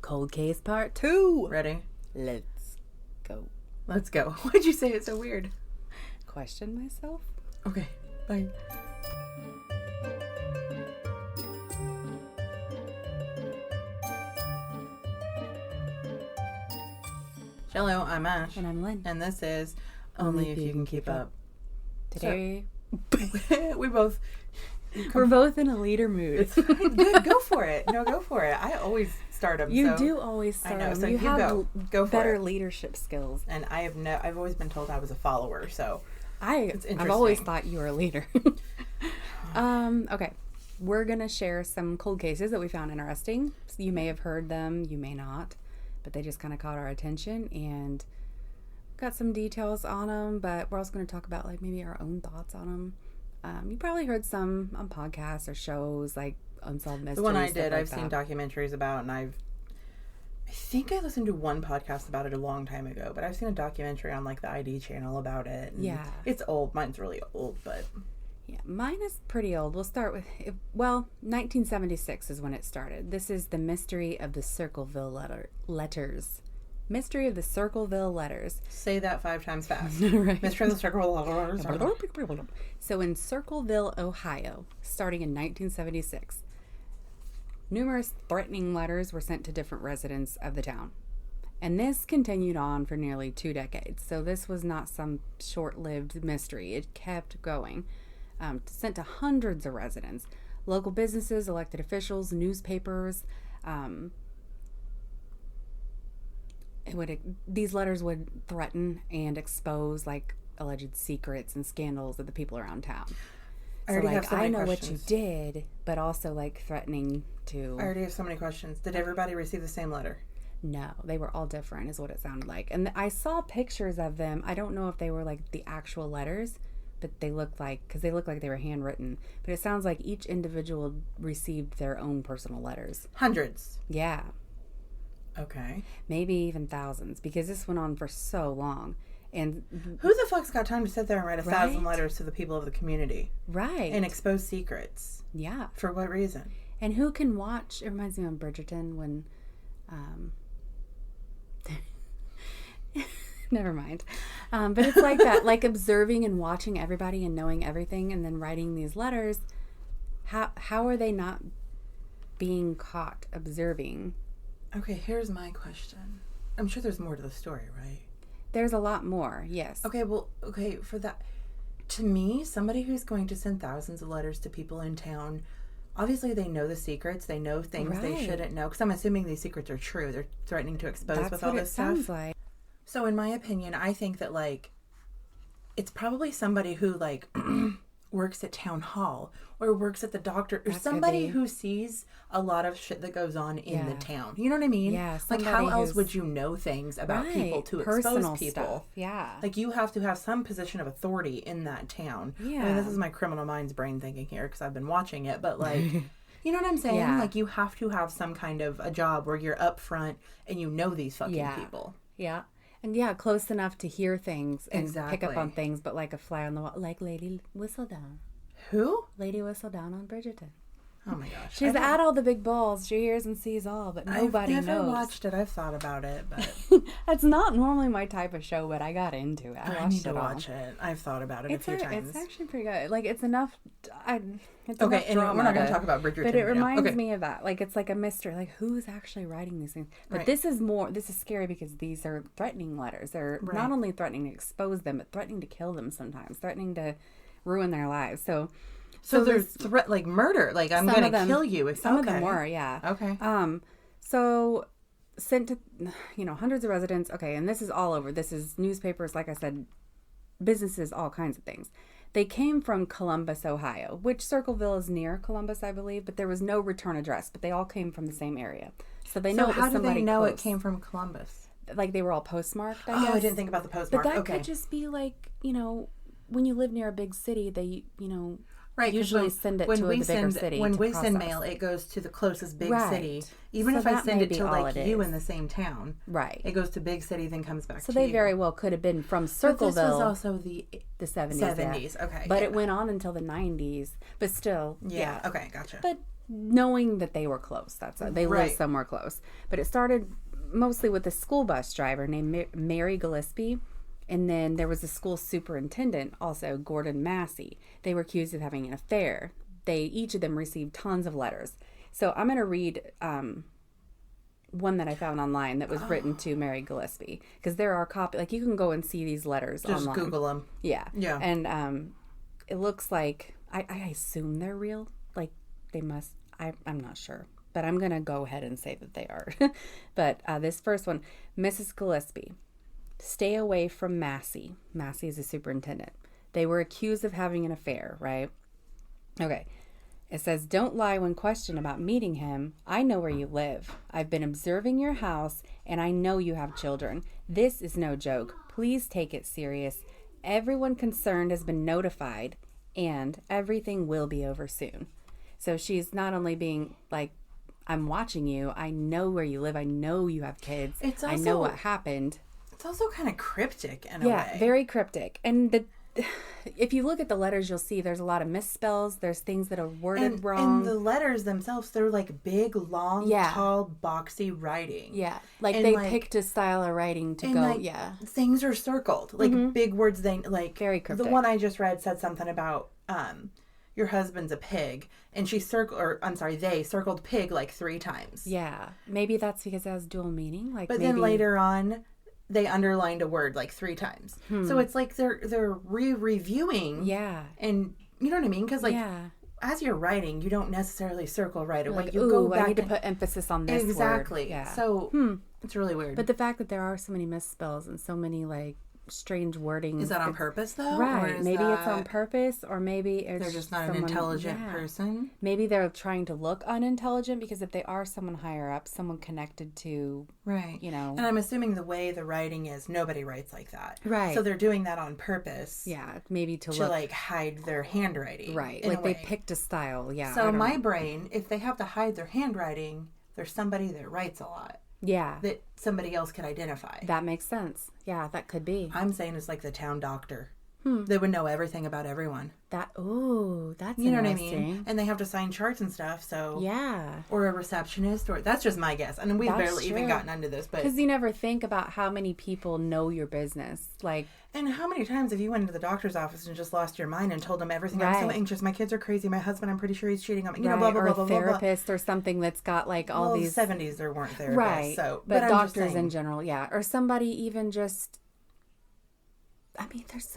Cold Case Part 2. Ready? Let's go. Let's go. Why'd you say it so weird? Question myself? Okay, bye. Hello, I'm Ash. And I'm Lynn. And this is Only If You Can Keep Up. Today, We're both in a leader mood. It's fine. Good, go for it. No, go for it. I always start them. You do always start them. So you have go for better it. Leadership skills. And I've always been told I was a follower, so it's interesting. I've always thought you were a leader. Okay. We're going to share some cold cases that we found interesting. You may have heard them, you may not, but they just kind of caught our attention and got some details on them, but we're also going to talk about like maybe our own thoughts on them. You probably heard some on podcasts or shows like Unsolved Mysteries. The one I did, like I've seen documentaries about, and I think I listened to one podcast about it a long time ago, but I've seen a documentary on like the ID channel about it. Yeah. It's old. Mine's really old, but... Yeah, mine is pretty old. We'll start with, 1976 is when it started. This is the mystery of the Circleville Letters. Mystery of the Circleville Letters. Say that 5 times fast. Right. Mystery of the Circleville Letters. So in Circleville, Ohio, starting in 1976, numerous threatening letters were sent to different residents of the town. And this continued on for nearly 2 decades. So this was not some short-lived mystery. It kept going. Sent to hundreds of residents, local businesses, elected officials, newspapers. These letters would threaten and expose like alleged secrets and scandals of the people around town. I know what you did, but also like threatening to... I already have so many questions. Did everybody receive the same letter? No, they were all different is what it sounded like. And I saw pictures of them. I don't know if they were like the actual letters, but they looked like, because they looked like they were handwritten. But it sounds like each individual received their own personal letters. Hundreds. Yeah. Okay. Maybe even thousands, because this went on for so long. And who the fuck's got time to sit there and write 1,000 letters to the people of the community? Right. And expose secrets? Yeah. For what reason? And who can watch? It reminds me of Bridgerton when... Never mind. But it's like that, like observing and watching everybody and knowing everything and then writing these letters. How are they not being caught observing? Okay, here's my question. I'm sure there's more to the story, right? There's a lot more, yes. Okay, for that, to me, somebody who's going to send thousands of letters to people in town, obviously they know the secrets, they know things they shouldn't know, because I'm assuming these secrets are true. They're threatening to expose with all this stuff. That's what it sounds like. So in my opinion, I think that, like, it's probably somebody who, like, works at town hall or works at the doctor or somebody who sees a lot of shit that goes on in the town. You know what I mean? Yeah. Like, how else would you know things about people to expose people? Stuff. Yeah. Like, you have to have some position of authority in that town. Yeah. I mean, this is my criminal minds brain thinking here because I've been watching it, but, like... You know what I'm saying? Yeah. Like, you have to have some kind of a job where you're up front and you know these fucking people. Yeah. And close enough to hear things and pick up on Exactly. things, but like a fly on the wall, like Lady Whistledown. Who? Lady Whistledown on Bridgerton. Oh my gosh. She's at all the big balls. She hears and sees all, but nobody knows. I've never watched it. I've thought about it, but... That's not normally my type of show, but I got into it. I need to watch it. I've thought about it a few times. It's actually pretty good. Like, it's enough... It's okay, enough anyway, drama we're not going to talk about Bridgerton. But it reminds me of that. Like, it's like a mystery. Like, who's actually writing these things? But this is scary because these are threatening letters. They're not only threatening to expose them, but threatening to kill them sometimes. Threatening to ruin their lives. So there's like murder. Like, I'm going to kill you. Some of them were, yeah. Okay. So sent to, hundreds of residents. Okay, and this is all over. This is newspapers, like I said, businesses, all kinds of things. They came from Columbus, Ohio, which Circleville is near Columbus, I believe, but there was no return address, but they all came from the same area. So they know it was somebody close. How do they know it came from Columbus? Like, they were all postmarked, I guess. Oh, I didn't think about the postmark. But that could just be like, when you live near a big city, they, usually send it to the bigger city. When we send mail, it goes to the closest big city. Even if I send it to like you in the same town, right? It goes to big city, then comes back. So they very well could have been from Circleville. But this was also the 70s. 70s, okay. But it went on until the 90s. But still, yeah. Okay, gotcha. But knowing that they were close. They lived somewhere close. But it started mostly with a school bus driver named Mary Gillespie. And then there was a school superintendent, also Gordon Massey. They were accused of having an affair. Each of them received tons of letters. So I'm going to read one that I found online that was written to Mary Gillespie, because there are like you can go and see these letters Just online. Google them. Yeah. Yeah. And it looks like I assume they're real. Like they must. I'm not sure, but I'm going to go ahead and say that they are. But this first one, Mrs. Gillespie. Stay away from Massey. Massey is a superintendent. They were accused of having an affair, right? Okay. It says, don't lie when questioned about meeting him. I know where you live. I've been observing your house, and I know you have children. This is no joke. Please take it serious. Everyone concerned has been notified, and everything will be over soon. So she's not only being like, I'm watching you. I know where you live. I know you have kids. I know what happened. It's also kind of cryptic in a way. Yeah, very cryptic. And if you look at the letters, you'll see there's a lot of misspells. There's things that are worded wrong. And the letters themselves, they're like big, long, tall, boxy writing. Yeah. Like they picked a style of writing to go, things are circled. Like big words, very cryptic. The one I just read said something about your husband's a pig. And they circled pig like 3 times. Yeah. Maybe that's because it has dual meaning. Then later on, they underlined a word like 3 times. So it's like they're re-reviewing. Yeah. And you know what I mean? Because as you're writing, you don't necessarily circle right away. Like, you go back I need to put emphasis on this exactly. word. Yeah. So it's really weird. But the fact that there are so many misspells and so many like strange wording. Is that on purpose though? Right. Maybe it's on purpose, or maybe they're just not an intelligent person. Maybe they're trying to look unintelligent, because if they are someone higher up, someone connected to, you know. And I'm assuming the way the writing is, nobody writes like that. Right. So they're doing that on purpose. Yeah. Maybe to look, like hide their handwriting. Right. Like they picked a style. Yeah. So my brain, if they have to hide their handwriting, there's somebody that writes a lot. Yeah. That somebody else could identify. That makes sense. Yeah, that could be. I'm saying it's like the town doctor. They would know everything about everyone. That's you know what I mean? And they have to sign charts and stuff, so. Yeah. Or a receptionist, or that's just my guess. And we've barely even gotten into this, but. Because you never think about how many people know your business. And how many times have you went into the doctor's office and just lost your mind and told them everything? I'm so anxious. My kids are crazy. My husband, I'm pretty sure he's cheating on me. You know, blah, blah, blah, blah, blah. Or a therapist or something that's got like all these. In the 70s, there weren't therapists. Right. So, but doctors in general, yeah. Or somebody even just. I mean, there's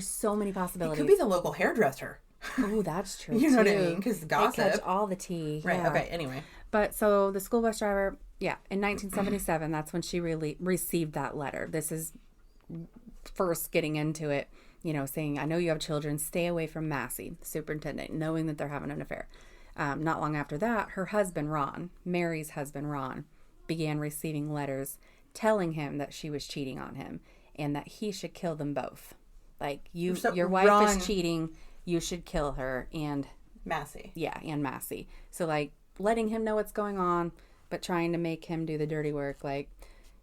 so many possibilities. It could be the local hairdresser. Oh, that's true. You know what I mean? Because gossip. They catch all the tea. Right. Yeah. Okay. Anyway. But so the school bus driver, in 1977, that's when she received that letter. This is first getting into it, saying, I know you have children. Stay away from Massey, superintendent, knowing that they're having an affair. Not long after that, her husband, Ron, Mary's husband, Ron, began receiving letters telling him that she was cheating on him and that he should kill them both. Like, your wife is cheating, you should kill her, and Massey. Yeah, and Massey. So, letting him know what's going on, but trying to make him do the dirty work, that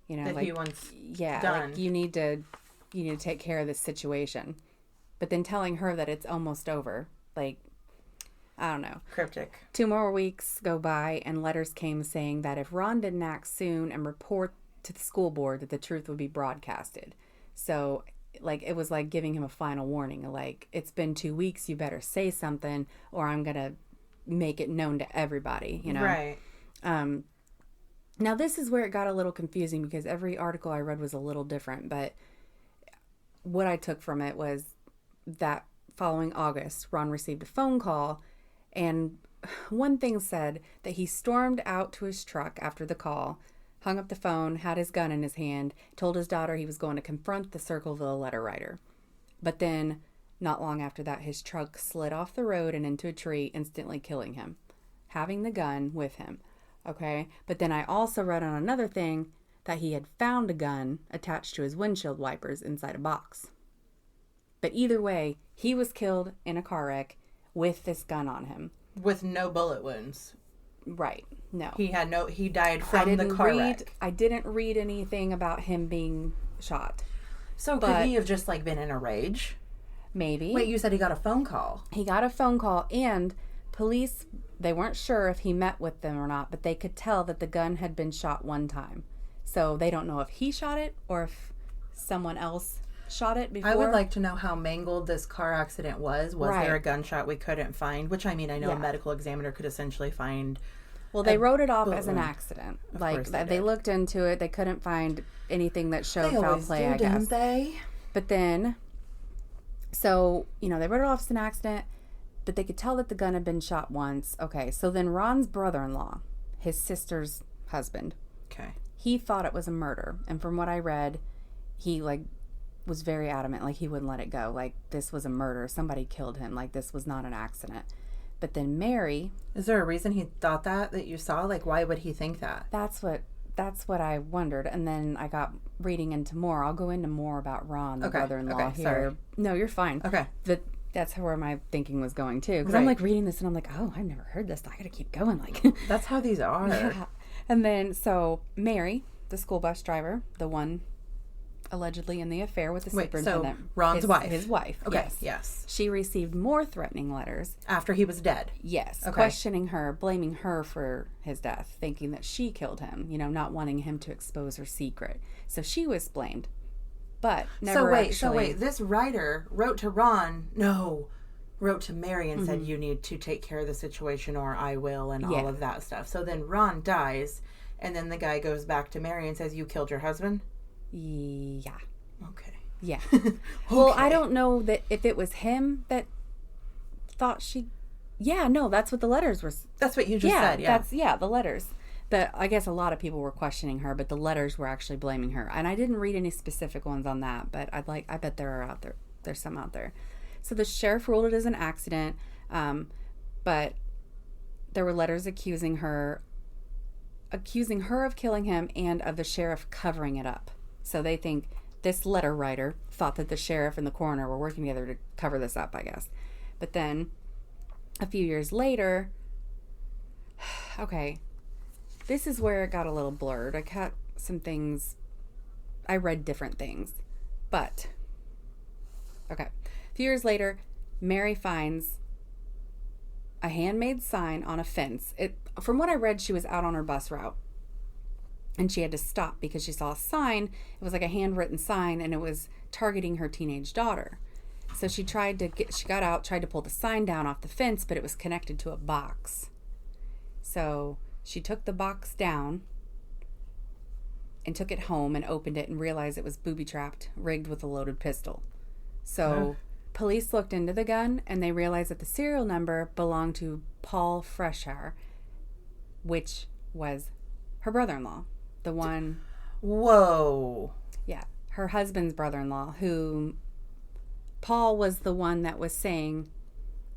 he wants done. You need to take care of this situation. But then telling her that it's almost over. I don't know. Cryptic. 2 more weeks go by, and letters came saying that if Ron didn't act soon and report to the school board, that the truth would be broadcasted. So, it was like giving him a final warning. It's been 2 weeks, you better say something, or I'm going to make it known to everybody, Right. Now, this is where it got a little confusing, because every article I read was a little different, but what I took from it was that following August, Ron received a phone call, and one thing said that he stormed out to his truck after the call, hung up the phone, had his gun in his hand, told his daughter he was going to confront the Circleville letter writer. But then, not long after that, his truck slid off the road and into a tree, instantly killing him, having the gun with him. Okay? But then I also read on another thing that he had found a gun attached to his windshield wipers inside a box. But either way, he was killed in a car wreck with this gun on him. With no bullet wounds. Right. No. He died from the car wreck. I didn't read anything about him being shot. So could he have just been in a rage? Maybe. Wait, you said he got a phone call. He got a phone call, and Police, they weren't sure if he met with them or not, but they could tell that the gun had been shot one time. So they don't know if he shot it or if someone else shot it before. I would like to know how mangled this car accident was. Was there a gunshot we couldn't find? Which, I mean, I know a medical examiner could essentially find. Well, they wrote it off as an accident. Like, they looked into it. They couldn't find anything that showed foul play, I guess. Didn't they? But then, so, they wrote it off as an accident, but they could tell that the gun had been shot once. Okay, so then Ron's brother-in-law, his sister's husband, he thought it was a murder. And from what I read, he, was very adamant. He wouldn't let it go. This was a murder. Somebody killed him. This was not an accident. But then Mary... Is there a reason he thought that you saw? Why would he think that? That's what I wondered. And then I got reading into more. I'll go into more about Ron, the brother-in-law here. Sorry. No, you're fine. Okay. But that's where my thinking was going, too. Because I'm, reading this, and I'm like, oh, I've never heard this. I gotta keep going. That's how these are. Yeah. And then, so, Mary, the school bus driver, the one allegedly in the affair with the superintendent. So Ron's wife. His wife. Okay. Yes. She received more threatening letters. After he was dead. Yes. Okay. Questioning her, blaming her for his death, thinking that she killed him, not wanting him to expose her secret. So she was blamed. But never So wait, this writer wrote to Mary and said, you need to take care of the situation or I will, and all of that stuff. So then Ron dies, and then the guy goes back to Mary and says, you killed your husband? Yeah. Okay. Yeah. Well, I don't know that if it was him that thought she... Yeah, no, that's what the letters were... That's what you just said, yeah. The letters. I guess a lot of people were questioning her, but the letters were actually blaming her. And I didn't read any specific ones on that, but I bet there are out there. There's some out there. So the sheriff ruled it as an accident, but there were letters accusing her of killing him and of the sheriff covering it up. So they think this letter writer thought that the sheriff and the coroner were working together to cover this up, I guess. But then a few years later, okay, this is where it got a little blurred. I got some things, I read different things. But, okay, a few years later, Mary finds a handmade sign on a fence. From what I read, she was out on her bus route. And she had to stop because she saw a sign. It was like a handwritten sign, and it was targeting her teenage daughter. So she got out, tried to pull the sign down off the fence, but it was connected to a box. So she took the box down and took it home and opened it and realized it was booby-trapped, rigged with a loaded pistol. So police looked into the gun, and they realized that the serial number belonged to Paul Freshour, which was her brother-in-law. The one... Whoa. Yeah. Her husband's brother-in-law, who... Paul was the one that was saying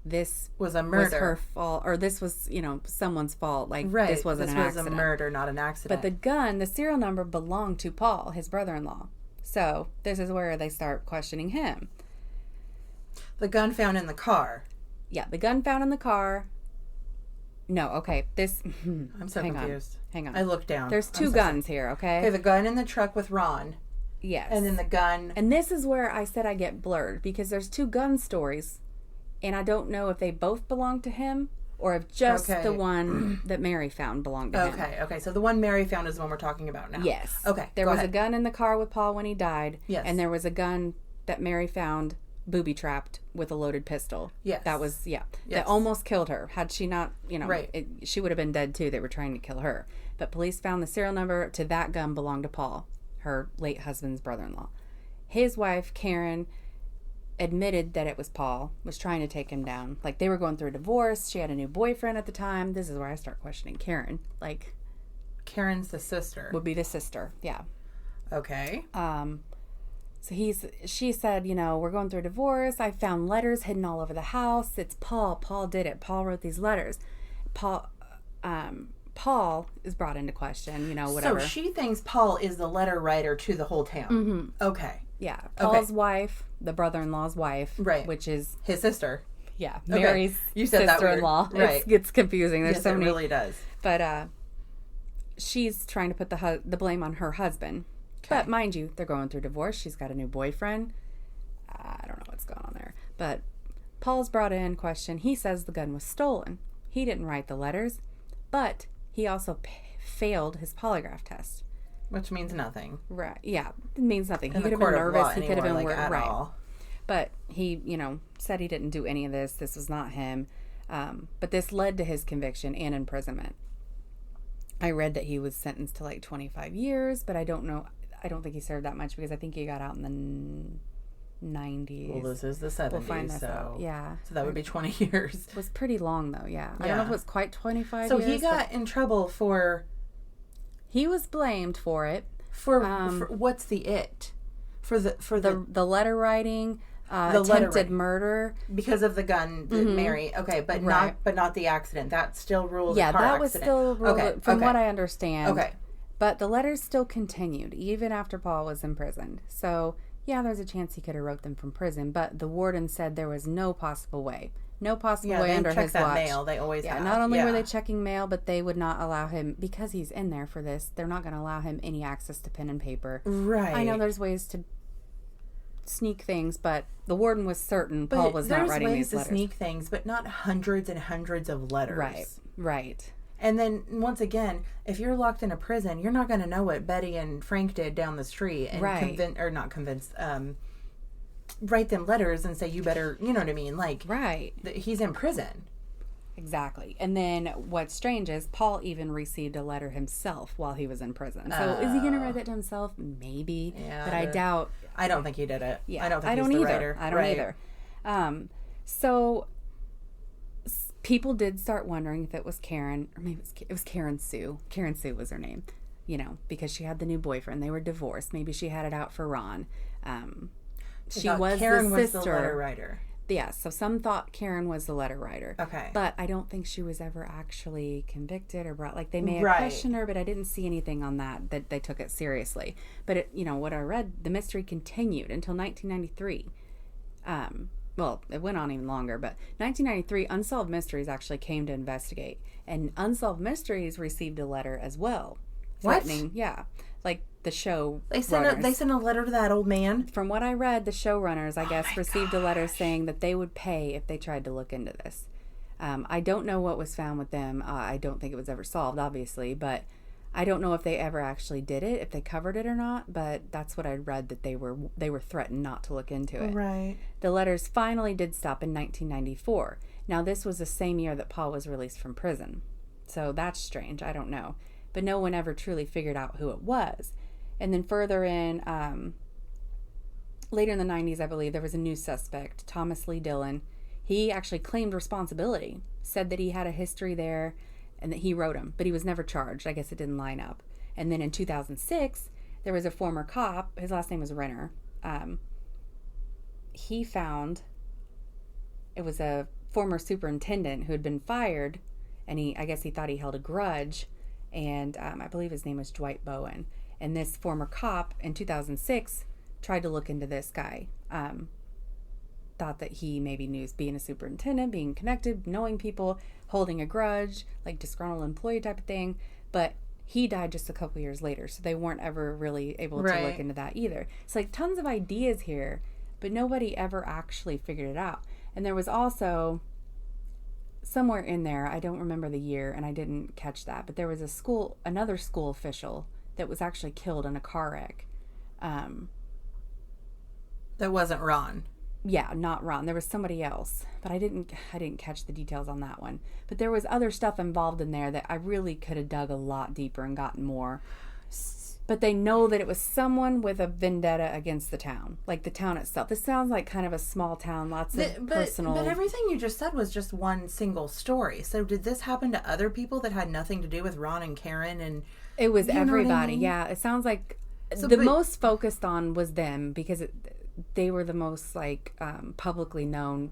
this was a murder. Was her fault, or this was, someone's fault. This wasn't an accident. This was a murder, not an accident. But the gun, the serial number belonged to Paul, his brother-in-law. So this is where they start questioning him. The gun found in the car. Yeah, the gun found in the car. No, okay. I'm so confused. Hang on. I looked down. There's two guns here, okay? Okay, the gun in the truck with Ron. Yes. And then the gun. And this is where I said I get blurred, because there's two gun stories, and I don't know if they both belong to him or if just the one that Mary found belonged to him. Okay. So the one Mary found is the one we're talking about now. Yes. Okay. There was a gun in the car with Paul when he died. Yes. And there was a gun that Mary found booby-trapped with a loaded pistol. Yes. That was, that almost killed her. Had she not, she would have been dead too. They were trying to kill her. But police found the serial number to that gun belonged to Paul, her late husband's brother-in-law. His wife, Karen, admitted that it was Paul, was trying to take him down. They were going through a divorce. She had a new boyfriend at the time. This is where I start questioning Karen. Karen's the sister. Would be the sister, yeah. Okay. So she said, we're going through a divorce. I found letters hidden all over the house. It's Paul. Paul did it. Paul wrote these letters. Paul is brought into question, whatever. So she thinks Paul is the letter writer to the whole town. Mm-hmm. Okay. Yeah. Paul's wife, the brother-in-law's wife. Right. Which is... his sister. Yeah. Mary's you said sister-in-law. That weird. Right. It gets confusing. There's so many. It really does. But she's trying to put the blame on her husband. Okay. But mind you, they're going through divorce. She's got a new boyfriend. I don't know what's going on there. But Paul's brought in question. He says the gun was stolen. He didn't write the letters, but he also failed his polygraph test. Which means nothing. Right. Yeah. It means nothing. In He the could have court been of nervous. law He could have been anymore, like, at right. all. But he, said he didn't do any of this. This was not him. But this led to his conviction and imprisonment. I read that he was sentenced to like 25 years, but I don't know. I don't think he served that much because I think he got out in the 90s. Well, this is the 70s, We'll find this so out. Yeah. So that would be 20 years. It was pretty long though, yeah. I don't know if it was quite 25 years. So he got in trouble for... He was blamed for it. For what's the it? For the letter writing, the attempted murder because of the gun that Mary. Okay, but not the accident. That still ruled. Yeah, that was accident. still ruled. Okay, from what I understand. Okay, but the letters still continued even after Paul was imprisoned. So yeah, there's a chance he could have wrote them from prison. But the warden said there was no possible way. No possible way under his watch. Mail. They always have. Not only were they checking mail, but they would not allow him, because he's in there for this, they're not going to allow him any access to pen and paper. Right. I know there's ways to sneak things, but the warden was certain Paul was not writing these letters. There's ways to sneak things, but not hundreds and hundreds of letters. Right. And then, once again, if you're locked in a prison, you're not going to know what Betty and Frank did down the street and write them letters and say, you better, you know what I mean? Like, he's in prison. Exactly. And then what's strange is Paul even received a letter himself while he was in prison. So is he going to write that to himself? Maybe. Yeah, but I doubt. I don't think he did it. Yeah, I don't think he's the writer. I don't either. So people did start wondering if it was Karen, or maybe it was Karen Sue. Karen Sue was her name, because she had the new boyfriend. They were divorced. Maybe she had it out for Ron. She was Karen the sister. Was the letter writer. Yeah, so some thought Karen was the letter writer. Okay. But I don't think she was ever actually convicted or brought, like, they may have questioned her, but I didn't see anything on that they took it seriously. But, what I read, the mystery continued until 1993. Well, it went on even longer, but 1993, Unsolved Mysteries actually came to investigate. And Unsolved Mysteries received a letter as well. Threatening, what? Yeah. Like the show they sent a letter to that old man. From what I read, the showrunners, I guess, received a letter saying that they would pay if they tried to look into this. I don't know what was found with them. I don't think it was ever solved, obviously, but I don't know if they ever actually did it, if they covered it or not. But that's what I read, that they were threatened not to look into it. Right. The letters finally did stop in 1994. Now, this was the same year that Paul was released from prison, so that's strange. I don't know. But no one ever truly figured out who it was. And then further in, later in the 90s, I believe, there was a new suspect, Thomas Lee Dillon. He actually claimed responsibility, said that he had a history there and that he wrote them, but he was never charged. I guess it didn't line up. And then in 2006, there was a former cop. His last name was Renner. He found it was a former superintendent who had been fired, and I guess he thought he held a grudge. And I believe his name was Dwight Bowen. And this former cop in 2006 tried to look into this guy. Thought that he maybe knew being a superintendent, being connected, knowing people, holding a grudge, like disgruntled employee type of thing. But he died just a couple years later, so they weren't ever really able to look into that either. It's like tons of ideas here, but nobody ever actually figured it out. And there was also... somewhere in there, I don't remember the year, and I didn't catch that, but there was another school official that was actually killed in a car wreck. That wasn't Ron. Yeah, not Ron. There was somebody else, but I didn't catch the details on that one. But there was other stuff involved in there that I really could have dug a lot deeper and gotten more. But they know that it was someone with a vendetta against the town, like the town itself. This sounds like kind of a small town, lots of personal... But everything you just said was just one single story. So did this happen to other people that had nothing to do with Ron and Karen? And it was everybody, yeah. It sounds like most focused on was them because they were the most, like, publicly known.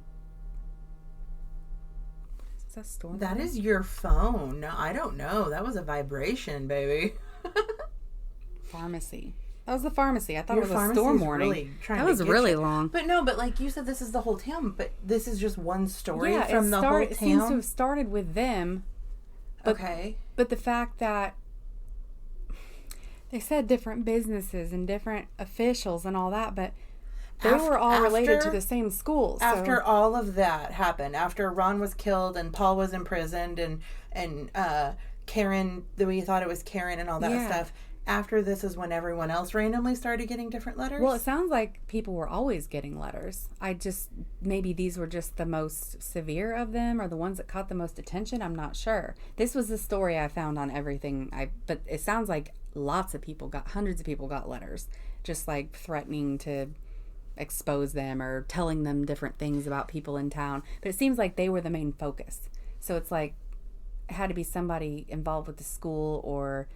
Is that storm? That is your phone. No, I don't know. That was a vibration, baby. Pharmacy. That was the pharmacy. I thought it was a storm warning. Really that was really long. But no, like you said, this is the whole town. But this is just one story from the whole town. It seems to have started with them. But, okay. But the fact that they said different businesses and different officials and all that, but they were all related to the same school. So. After all of that happened, after Ron was killed and Paul was imprisoned and Karen, we thought it was Karen and all that stuff. After this is when everyone else randomly started getting different letters? Well, it sounds like people were always getting letters. Maybe these were just the most severe of them or the ones that caught the most attention. I'm not sure. This was the story I found on everything. But it sounds like hundreds of people got letters, just like threatening to expose them or telling them different things about people in town. But it seems like they were the main focus. So it's like it had to be somebody involved with the school or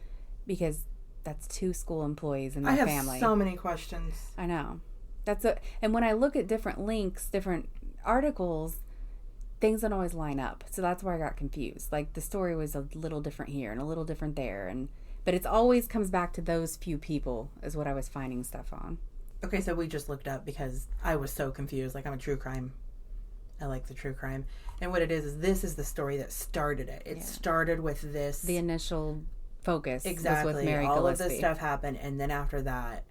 because that's 2 school employees in their family. I have so many questions. I know. And when I look at different links, different articles, things don't always line up. So that's where I got confused. Like the story was a little different here and a little different there. But it always comes back to those few people is what I was finding stuff on. Okay, so we just looked up because I was so confused. Like I'm a true crime. I like the true crime. And what it is this is the story that started it. It started with this. The initial focus exactly was with Mary all Gillespie. of this stuff happened, and then after that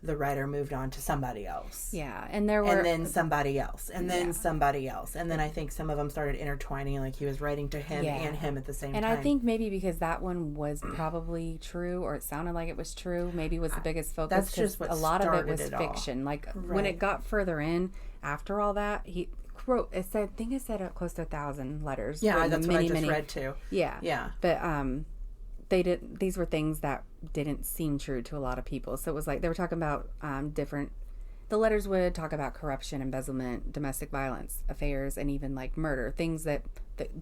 the writer moved on to somebody else, and then somebody else, and then somebody else, and then I think some of them started intertwining, like he was writing to him and him at the same time. And I think maybe because that one was probably true, or it sounded like it was true, maybe was the biggest focus. That's just what a lot of it was started fiction. Like when it got further in after all that, he wrote. I think it said close to 1,000 letters. Yeah, that's what I just read too. Yeah. But these were things that didn't seem true to a lot of people. So it was like they were talking about the letters would talk about corruption, embezzlement, domestic violence, affairs, and even like murder, things that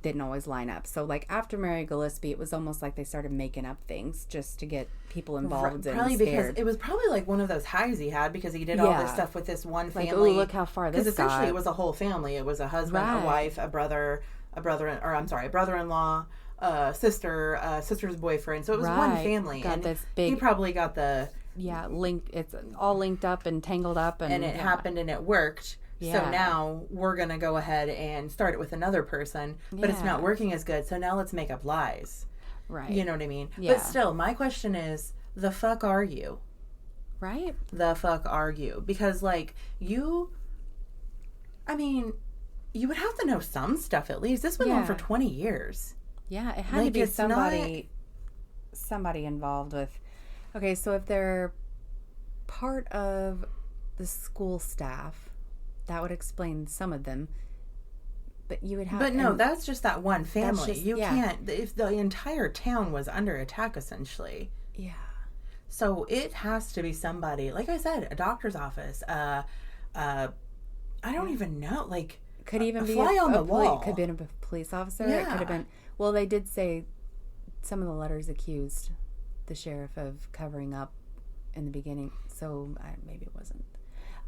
didn't always line up. So like after Mary Gillespie, it was almost like they started making up things just to get people involved and probably scared. Because it was probably like one of those highs he had because he did all this stuff with this one family. Like, oh, look how far this got. Because essentially it was a whole family. It was a husband, a wife, a brother-in-law, sister's boyfriend. So it was one family. He probably got the it's all linked up and tangled up and it happened and it worked. So now we're going to go ahead and start it with another person, but it's not working as good. So now let's make up lies. Right. You know what I mean? Yeah. But still, my question is, the fuck are you? Right? The fuck are you? Because you would have to know some stuff at least. This went on for 20 years. Yeah, it had to be somebody involved with. Okay, so if they're part of the school staff, that would explain some of them. But you would have. But no, that's just that one family. You can't. If the entire town was under attack, essentially. Yeah. So it has to be somebody. Like I said, a doctor's office. I don't even know. Like. Could even be fly on the wall. Could have been a police officer. Yeah. It could have been. Well, they did say some of the letters accused the sheriff of covering up in the beginning. So maybe it wasn't.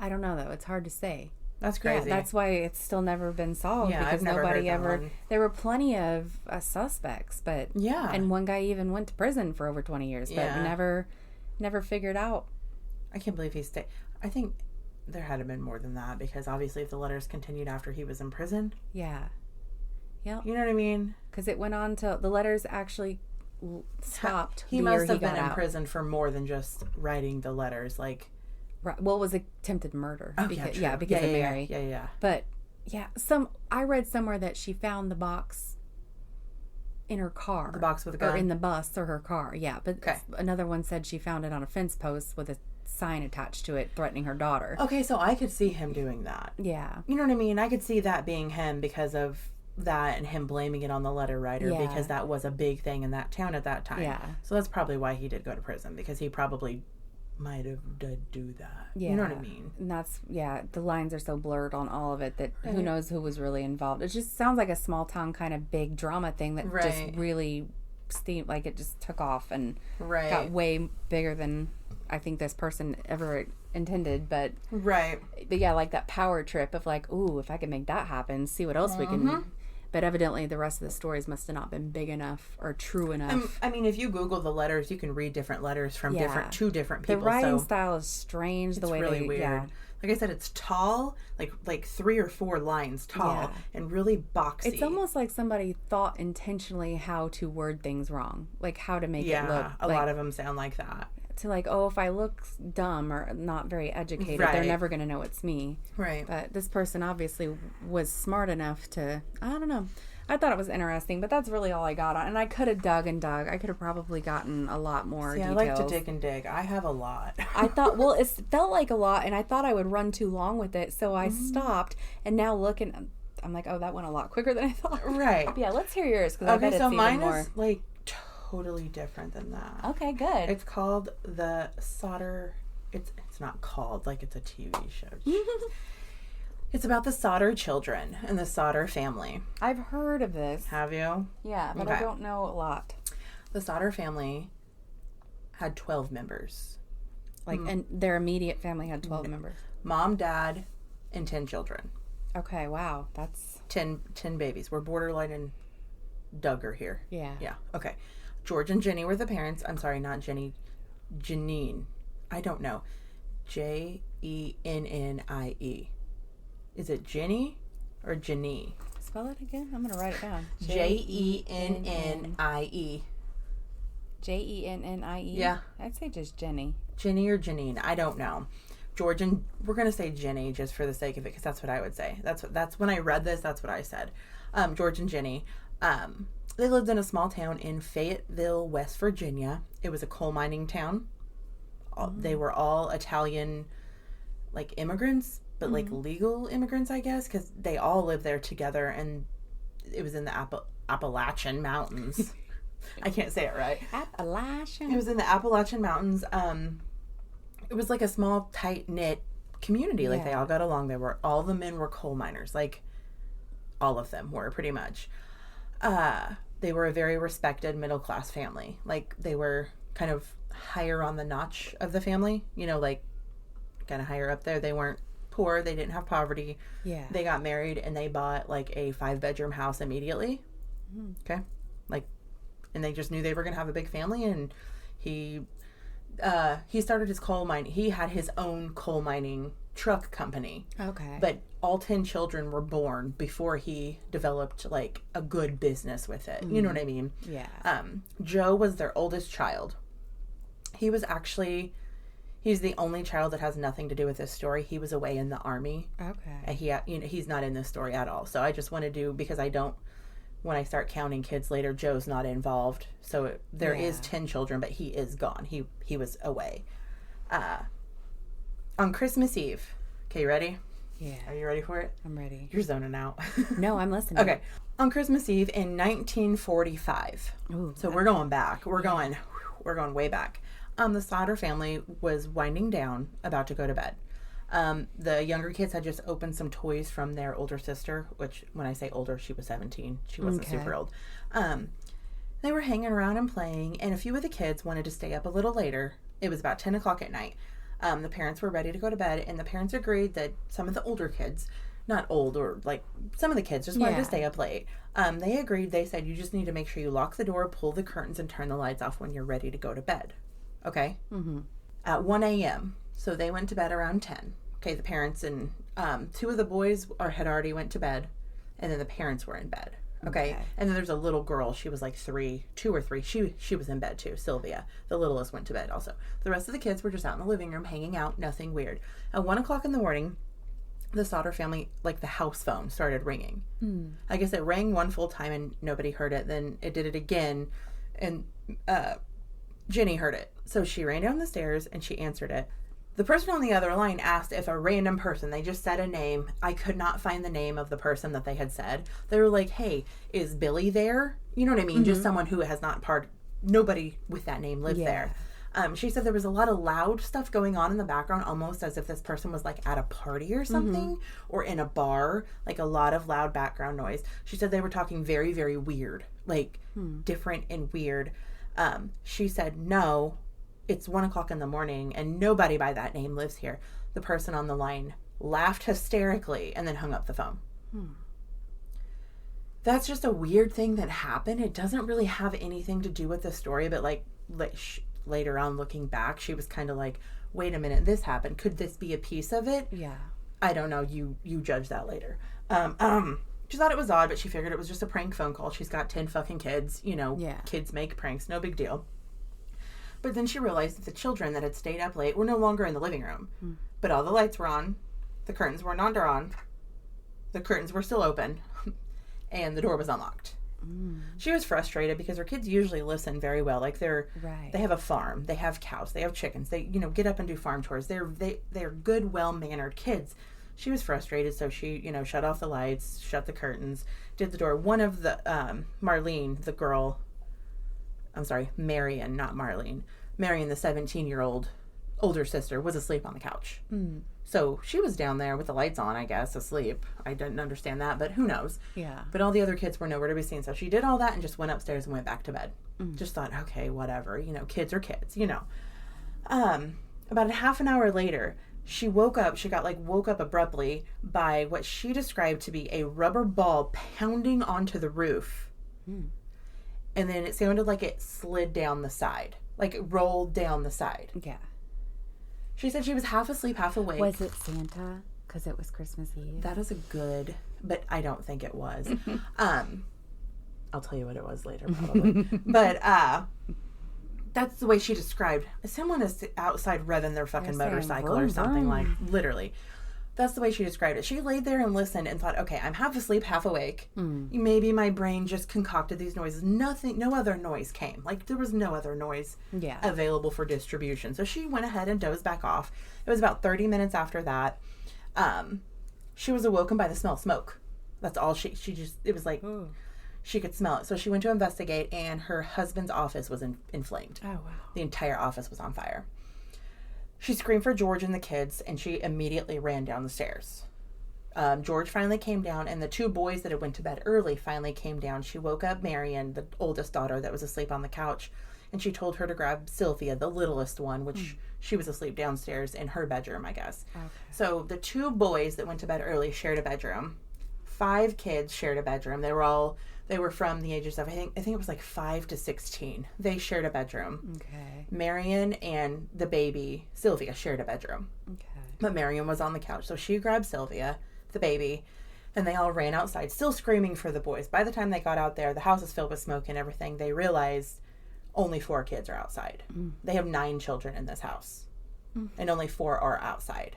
I don't know though. It's hard to say. That's crazy. Yeah, that's why it's still never been solved. Yeah, because I've never nobody heard that ever. one. There were plenty of suspects, but and one guy even went to prison for over 20 years, but never figured out. I can't believe he stayed. I think. There had to have been more than that because obviously if the letters continued after he was in prison. Yeah. Yep. You know what I mean? Because it went on to the letters actually stopped. He must have been in prison for more than just writing the letters. Like, right. Well, it was attempted murder. Oh, because, because of Mary. Yeah. But I read somewhere that she found the box in her car. The box with a gun? Or in the bus or her car. Yeah. But another one said she found it on a fence post with a sign attached to it threatening her daughter. Okay, so I could see him doing that. Yeah. You know what I mean? I could see that being him because of that and him blaming it on the letter writer because that was a big thing in that town at that time. Yeah. So that's probably why he did go to prison because he probably might have did do that. Yeah. You know what I mean? And that's, the lines are so blurred on all of it that who knows who was really involved. It just sounds like a small town kind of big drama thing that just really like it just took off and got way bigger than I think this person ever intended, but like that power trip of like, ooh, if I can make that happen, see what else we can. But evidently the rest of the stories must have not been big enough or true enough. I mean, if you Google the letters, you can read different letters from two different people. The writing style is strange. It's really weird. Yeah. Like I said, it's tall, like 3 or 4 lines tall, and really boxy. It's almost like somebody thought intentionally how to word things wrong, like how to make it look. A lot of them sound like that. to like, oh, if I look dumb or not very educated, they're never going to know it's me. Right. But this person obviously was smart enough to, I don't know. I thought it was interesting, but that's really all I got on. And I could have dug and dug. I could have probably gotten a lot more details. I like to dig and dig. I have a lot. I thought, well, it felt like a lot, and I thought I would run too long with it, so I stopped. And now looking, I'm like, oh, that went a lot quicker than I thought. Right. Yeah, let's hear yours, because I bet it's mine even more. is like totally different than that. Okay, good. It's called the Sodder. It's not called like it's a TV show. It's about the Sodder children and the Sodder family. I've heard of this. Have you? Yeah, but I don't know a lot. The Sodder family had 12 members. Like, and their immediate family had 12 members. Mom, dad, and 10 children. Okay, wow. That's 10 babies. We're borderline in Duggar here. Yeah. Yeah. Okay. George and Jenny were the parents. I'm sorry, not Jenny. Janine. I don't know. Jennie. Is it Jenny or Jenny? Spell it again? I'm going to write it down. Jennie. Jennie? Yeah. I'd say just Jenny. Jenny or Janine. I don't know. George and we're going to say Jenny just for the sake of it because that's what I would say. That's when I read this, that's what I said. George and Jenny. They lived in a small town in Fayetteville, West Virginia. It was a coal mining town. They were all Italian, like, immigrants, but like legal immigrants, I guess, because they all lived there together, and it was in the Appalachian Mountains. I can't say it right. Appalachian. It was in the Appalachian Mountains. It was like a small, tight-knit community. Like, they all got along. All the men were coal miners. Like, all of them were, pretty much. They were a very respected middle-class family. Like, they were kind of higher on the notch of the family. You know, like, kind of higher up there. They weren't poor. They didn't have poverty. Yeah. They got married, and they bought, like, a 5-bedroom house immediately. Okay? Like, and they just knew they were going to have a big family, and he started his coal mine. He had his own coal mining truck company. Okay. But all 10 children were born before he developed, like, a good business with it. You know what I mean? Yeah. Joe was their oldest child. He's the only child that has nothing to do with this story. He was away in the army. Okay. And he's not in this story at all. So I just want to do, because when I start counting kids later, Joe's not involved. So there is 10 children, but he is gone. He was away. On Christmas Eve. Okay, you ready? Yeah. Are you ready for it? I'm ready. You're zoning out. No, I'm listening. Okay. On Christmas Eve in 1945. Ooh, so we're going back. We're going way back. The Sodder family was winding down, about to go to bed. The younger kids had just opened some toys from their older sister, which, when I say older, she was 17. She wasn't super old. They were hanging around and playing, and a few of the kids wanted to stay up a little later. It was about 10 o'clock at night. The parents were ready to go to bed, and the parents agreed that some of the older kids, not old, or like some of the kids just wanted to stay up late. They agreed. They said, you just need to make sure you lock the door, pull the curtains, and turn the lights off when you're ready to go to bed. Okay? Mm-hmm. At 1 a.m., so they went to bed around 10. Okay, the parents and 2 of the boys had already went to bed, and then the parents were in bed. Okay? And then there's a little girl. She was like 2 or 3. She was in bed too. Sylvia, the littlest, went to bed also. The rest of the kids were just out in the living room hanging out. Nothing weird. At 1 o'clock in the morning, the Sodder family, like, the house phone started ringing. I guess it rang one full time and nobody heard it. Then it did it again, and Jenny heard it. So she ran down the stairs and she answered it. The person on the other line asked if a random person, they just said a name. I could not find the name of the person that they had said. They were like, hey, is Billy there? You know what I mean? Just someone who has not nobody with that name lives there. She said there was a lot of loud stuff going on in the background, almost as if this person was like at a party or something, or in a bar, like a lot of loud background noise. She said they were talking very, very weird, like different and weird. She said, no, it's 1 o'clock in the morning and nobody by that name lives here. The person on the line laughed hysterically and then hung up the phone. That's just a weird thing that happened. It doesn't really have anything to do with the story, but like later on, looking back, she was kind of like, wait a minute, this happened. Could this be a piece of it? Yeah. I don't know. You judge that later. She thought it was odd, but she figured it was just a prank phone call. She's got 10 fucking kids. You know, kids make pranks. No big deal. But then she realized that the children that had stayed up late were no longer in the living room. But all the lights were on. The curtains were not drawn. The curtains were still open. And the door was unlocked. She was frustrated because her kids usually listen very well. Like they have a farm, they have cows, they have chickens. They get up and do farm chores. They're good, well-mannered kids. She was frustrated, so she shut off the lights, shut the curtains, did the door. One of the Marlene, the girl, I'm sorry, Marion, not Marlene. Marion, the 17-year-old older sister, was asleep on the couch. So she was down there with the lights on, I guess, asleep. I didn't understand that, but who knows? Yeah. But all the other kids were nowhere to be seen. So she did all that and just went upstairs and went back to bed. Just thought, okay, whatever. Kids are kids, About a half an hour later, she woke up. She woke up abruptly by what she described to be a rubber ball pounding onto the roof. And then it sounded like it slid down the side. Like it rolled down the side. Yeah. She said she was half asleep, half awake. Was it Santa? Because it was Christmas Eve. That is a good, but I don't think it was. I'll tell you what it was later, probably. But that's the way she described. Someone is outside revving their fucking motorcycle or something, like literally. That's the way she described it. She laid there and listened and thought, okay, I'm half asleep, half awake. Maybe my brain just concocted these noises. No other noise came. Like, there was no other noise available for distribution. So she went ahead and dozed back off. It was about 30 minutes after that. She was awoken by the smell of smoke. That's all it was like, she could smell it. So she went to investigate, and her husband's office was inflamed. Oh, wow. The entire office was on fire. She screamed for George and the kids, and she immediately ran down the stairs. George finally came down, and the two boys that had went to bed early finally came down. She woke up Marion, the oldest daughter that was asleep on the couch, and she told her to grab Sylvia, the littlest one, which she was asleep downstairs in her bedroom, I guess. Okay. So the two boys that went to bed early shared a bedroom. 5 kids shared a bedroom. They were from the ages of, I think it was like 5 to 16. They shared a bedroom. Okay. Marion and the baby, Sylvia, shared a bedroom. Okay. But Marion was on the couch. So she grabbed Sylvia, the baby, and they all ran outside, still screaming for the boys. By the time they got out there, the house is filled with smoke and everything. They realized only 4 kids are outside. They have 9 children in this house. And only 4 are outside.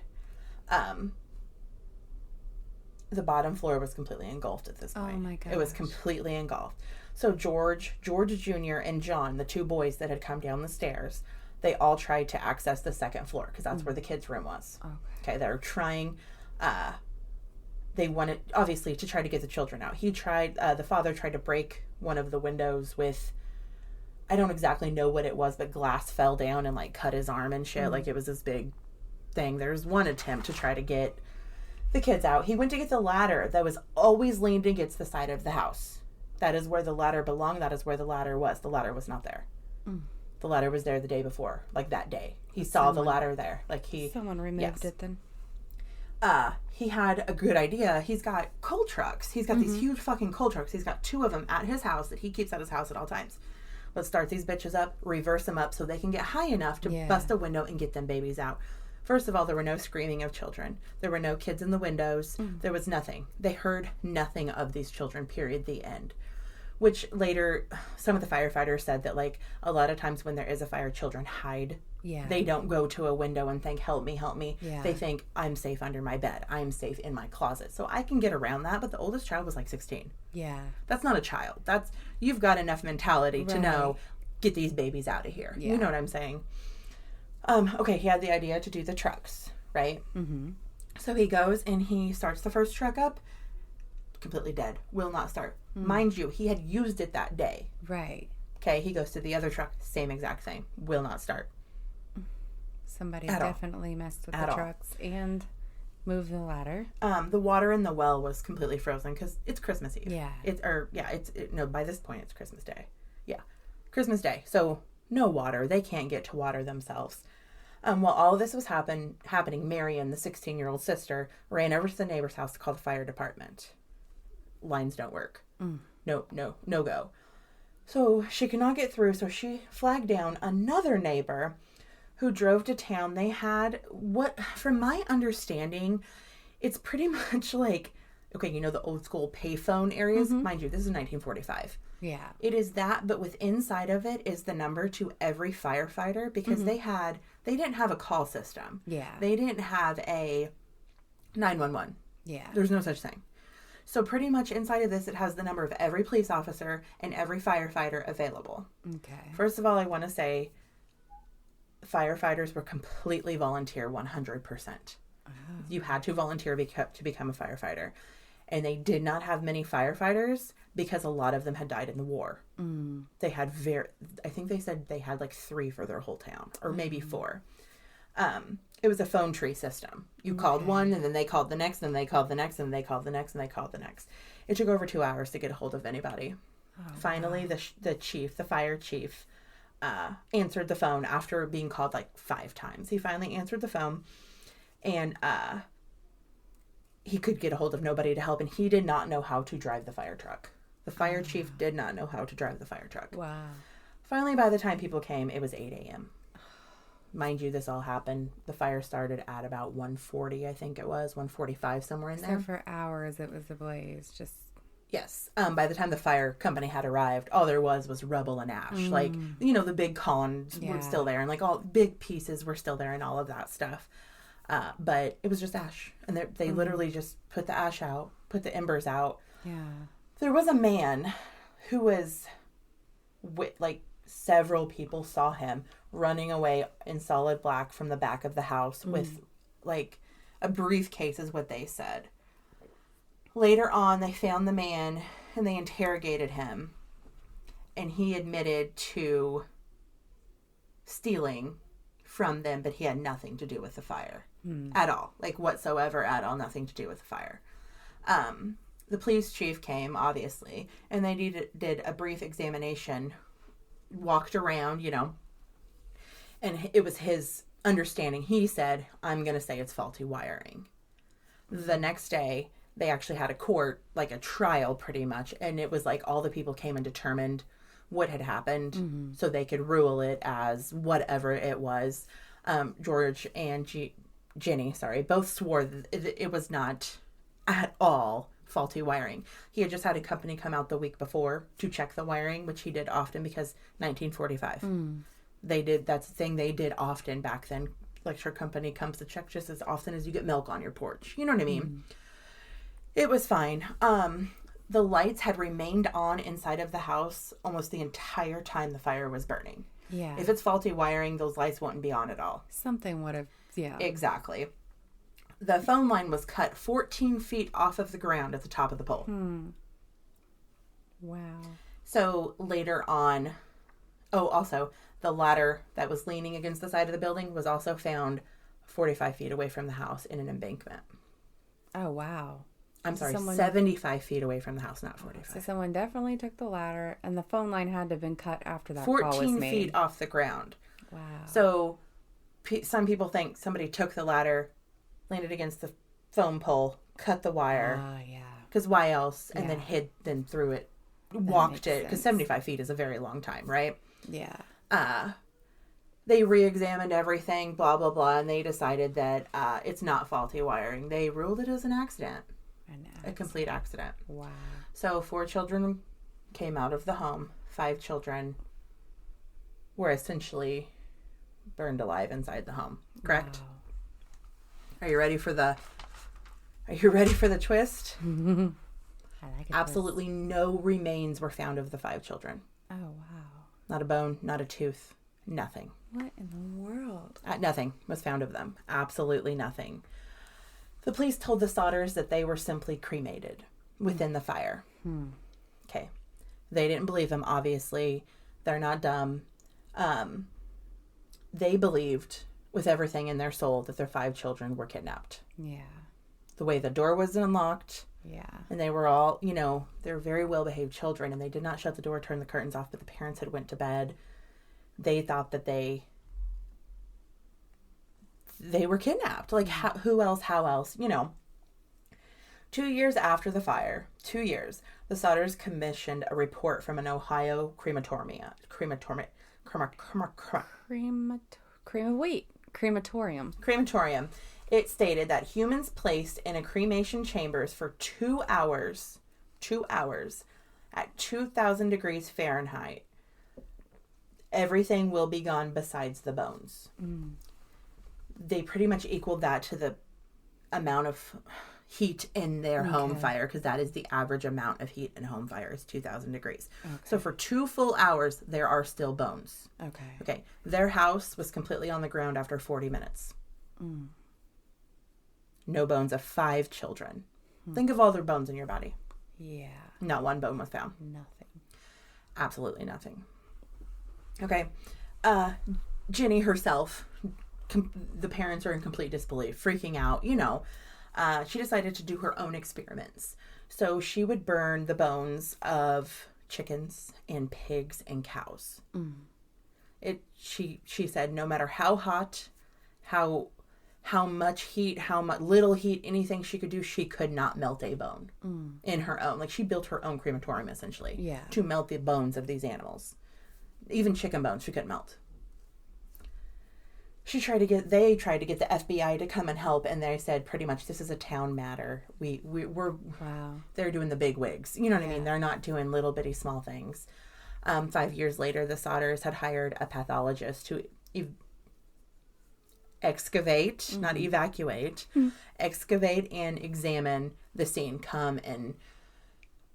The bottom floor was completely engulfed at this point. Oh my gosh. It was completely engulfed. So George Jr. and John, the 2 boys that had come down the stairs, they all tried to access the second floor because that's where the kids' room was. Okay, they were trying, they wanted, obviously, to try to get the children out. The father tried to break one of the windows with, I don't exactly know what it was, but glass fell down and like cut his arm and shit. Like it was this big thing. There was one attempt to try to get the kids out. He went to get the ladder that was always leaned against the side of the house. That is where the ladder belonged. That is where the ladder was. The ladder was not there. The ladder was there the day before, like that day. He saw the ladder there. Someone removed it then. He had a good idea. He's got coal trucks. He's got these huge fucking coal trucks. He's got 2 of them at his house that he keeps at his house at all times. Let's start these bitches up, reverse them up so they can get high enough to bust a window and get them babies out. First of all, there were no screaming of children. There were no kids in the windows. There was nothing. They heard nothing of these children, period, the end. Which later, some of the firefighters said that, like, a lot of times when there is a fire, children hide. Yeah. They don't go to a window and think, help me, help me. Yeah. They think, I'm safe under my bed. I'm safe in my closet. So I can get around that, but the oldest child was like 16. Yeah. That's not a child. You've got enough mentality to know, get these babies out of here. Yeah. You know what I'm saying? Okay, he had the idea to do the trucks, right? So he goes and he starts the first truck up, completely dead, will not start. Mind you, he had used it that day. Right. Okay, he goes to the other truck, same exact thing, will not start. Somebody definitely messed with the trucks and moved the ladder. The water in the well was completely frozen because it's Christmas Eve. Yeah. By this point it's Christmas Day. Yeah, Christmas Day. So no water. They can't get to water themselves. While all of this was happening, Marion, the 16-year-old sister, ran over to the neighbor's house to call the fire department. Lines don't work. No go. So she could not get through, so she flagged down another neighbor who drove to town. They had from my understanding, it's pretty much like, okay, the old school payphone areas. Mind you, this is 1945. Yeah. It is that, but with inside of it is the number to every firefighter, because they didn't have a call system. Yeah. They didn't have a 911. Yeah. There's no such thing. So pretty much inside of this, it has the number of every police officer and every firefighter available. Okay. First of all, I want to say firefighters were completely volunteer, 100%. Oh. You had to volunteer to become a firefighter. And they did not have many firefighters because a lot of them had died in the war. Mm. They had I think they said they had like 3 for their whole town, or maybe 4. It was a phone tree system. You called one, and then they called the next, and they called the next, and they called the next, and they called the next. It took over 2 hours to get a hold of anybody. Oh, finally, wow. the fire chief, answered the phone after being called like 5 times. He finally answered the phone, and he could get a hold of nobody to help, and he did not know how to drive the fire truck. The fire chief did not know how to drive the fire truck. Wow. Finally, by the time people came, it was 8 a.m. Mind you, this all happened. The fire started at about 1:40, I think it was, 1:45, somewhere in there. So for hours, it was ablaze. Just yes. By the time the fire company had arrived, all there was rubble and ash. Like, you know, the big columns were still there, and like all big pieces were still there, and all of that stuff. But it was just ash, and they literally just put the ash out, put the embers out. Yeah. There was a man who was several people saw him running away in solid black from the back of the house with like a briefcase, is what they said. Later on, they found the man and they interrogated him, and he admitted to stealing from them, but he had nothing to do with the fire at all, like whatsoever at all, nothing to do with the fire. The police chief came, obviously, and they did a brief examination, walked around, you know, and it was his understanding. He said, I'm going to say it's faulty wiring. The next day, they actually had a court, like a trial pretty much, and it was like all the people came and determined what had happened so they could rule it as whatever it was. George and Jenny, both swore that it was not at all faulty wiring. He had just had a company come out the week before to check the wiring, which he did often because 1945. That's the thing they did often back then. Electric company comes to check just as often as you get milk on your porch. You know what I mean? It was fine. The lights had remained on inside of the house almost the entire time the fire was burning. Yeah. If it's faulty wiring, those lights wouldn't be on at all. Something would have, yeah. Exactly. The phone line was cut 14 feet off of the ground at the top of the pole. Wow. So later on, also, the ladder that was leaning against the side of the building was also found 45 feet away from the house in an embankment. Oh, wow. I'm sorry, 75 feet away from the house, not 45. So someone definitely took the ladder, and the phone line had to have been cut after that call was made. 14 feet off the ground. Wow. So some people think somebody took the ladder, landed against the phone pole, cut the wire. Yeah. Because why else? And then threw it, walked it. Because 75 feet is a very long time, right? Yeah. They re-examined everything, blah, blah, blah, and they decided that it's not faulty wiring. They ruled it as an accident. A complete accident. Wow. So 4 children came out of the home. 5 children were essentially burned alive inside the home. Correct? Wow. Are you ready for the twist? I like it. Absolutely no remains were found of the 5 children. Oh, wow. Not a bone, not a tooth, nothing. What in the world? Nothing was found of them. Absolutely nothing. The police told the Sodders that they were simply cremated within the fire. Okay. They didn't believe them, obviously. They're not dumb. They believed with everything in their soul that their 5 children were kidnapped. Yeah. The way the door was unlocked. Yeah. And they were all, they're very well-behaved children, and they did not shut the door, turn the curtains off, but the parents had went to bed. They thought that they were kidnapped. Like, who else, how else, 2 years after the fire, 2 years, the Sodders commissioned a report from an Ohio crematorium. It stated that humans placed in a cremation chambers for 2 hours At 2,000 degrees Fahrenheit, everything will be gone besides the bones. They pretty much equaled that to the amount of heat in their home fire, because that is the average amount of heat in home fire is 2,000 degrees. So for 2 full hours, there are still bones. Okay. Their house was completely on the ground after 40 minutes. No bones of 5 children. Think of all their bones in your body. Yeah. Not one bone was found. Nothing. Absolutely nothing. Okay. Ginny herself, the parents are in complete disbelief, freaking out, she decided to do her own experiments. So she would burn the bones of chickens and pigs and cows. She said no matter how hot, how much heat, how much little heat, anything she could do, she could not melt a bone in her own. Like, she built her own crematorium essentially to melt the bones of these animals. Even chicken bones she couldn't melt. They tried to get the FBI to come and help, and they said pretty much this is a town matter. We're they're doing the big wigs. You know what I mean? They're not doing little bitty small things. 5 years later, the Sodders had hired a pathologist to excavate, not evacuate, excavate and examine the scene, come and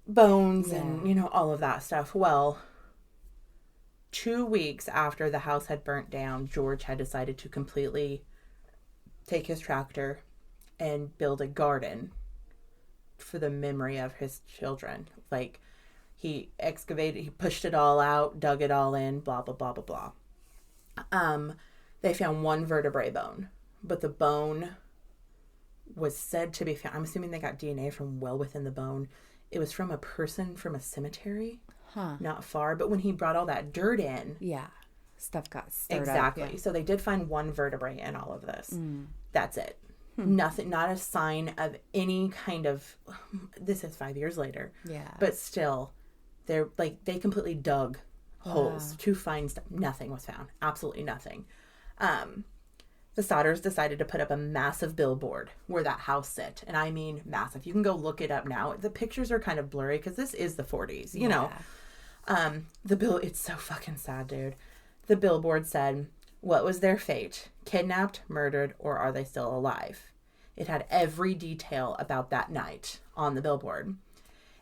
bones and all of that stuff. Well, 2 weeks after the house had burnt down, George had decided to completely take his tractor and build a garden for the memory of his children. Like, he excavated, he pushed it all out, dug it all in, blah, blah, blah, blah, blah. They found 1 vertebrae bone, but the bone was said to be found. I'm assuming they got DNA from well within the bone. It was from a person from a cemetery. Not far, but when he brought all that dirt in, stuff got stirred exactly up, so they did find 1 vertebrae in all of this. That's it. Nothing, not a sign of any kind of, this is 5 years later, but still they're like, they completely dug holes to find stuff. Nothing was found. Absolutely nothing. The Sodders decided to put up a massive billboard where that house sit. And I mean massive. You can go look it up now. The pictures are kind of blurry because this is the 40s, you know. It's so fucking sad, dude. The billboard said, what was their fate? Kidnapped, murdered, or are they still alive? It had every detail about that night on the billboard.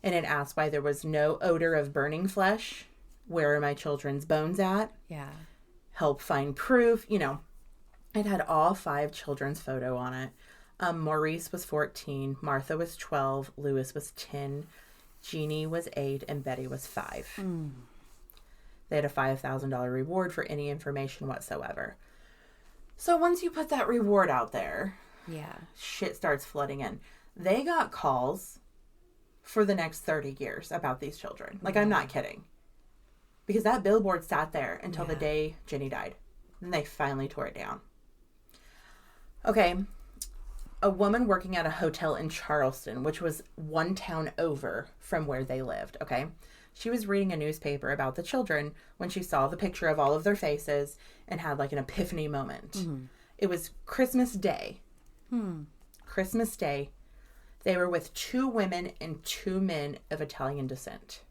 And it asked why there was no odor of burning flesh. Where are my children's bones at? Help find proof, It had all 5 children's photo on it. Maurice was 14, Martha was 12, Louis was 10, Jeannie was 8, and Betty was 5. They had a $5,000 reward for any information whatsoever. So once you put that reward out there, shit starts flooding in. They got calls for the next 30 years about these children. Like, I'm not kidding. Because that billboard sat there until the day Ginny died. Then they finally tore it down. Okay. A woman working at a hotel in Charleston, which was 1 town over from where they lived, okay? She was reading a newspaper about the children when she saw the picture of all of their faces and had like an epiphany moment. It was Christmas Day. Christmas Day. They were with 2 women and 2 men of Italian descent.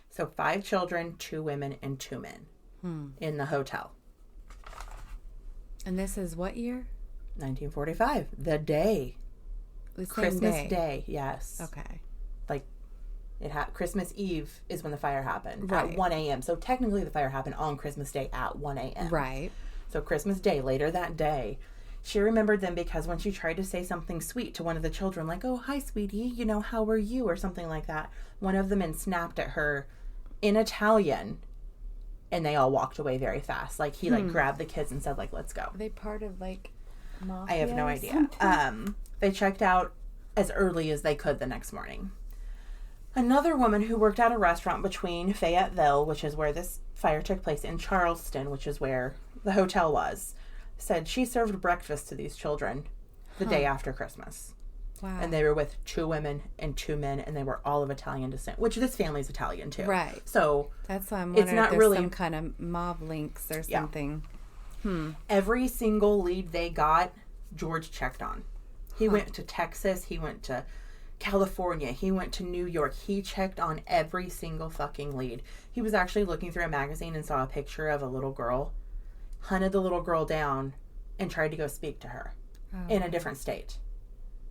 So 5 children, 2 women, and 2 men in the hotel. And this is what year? 1945. The day. The same Christmas Day, yes. Okay. Like, Christmas Eve is when the fire happened. Right. At 1 a.m. So technically the fire happened on Christmas Day at 1 a.m. Right. So Christmas Day, later that day, she remembered them because when she tried to say something sweet to one of the children, like, oh, hi, sweetie, how are you? Or something like that, one of the men snapped at her in Italian, and they all walked away very fast. Like, he grabbed the kids and said, like, let's go. Are they part of like mafia? I have no idea. They checked out as early as they could the next morning. Another woman who worked at a restaurant between Fayetteville, which is where this fire took place, and Charleston, which is where the hotel was, said she served breakfast to these children the day after Christmas. Wow. And they were with 2 women and 2 men, and they were all of Italian descent, which this family's Italian too. Right. So that's why I'm wondering it's not if there's really some kind of mob links or something. Every single lead they got, George checked on. He went to Texas. He went to California. He went to New York. He checked on every single fucking lead. He was actually looking through a magazine and saw a picture of a little girl, hunted the little girl down, and tried to go speak to her in a different state.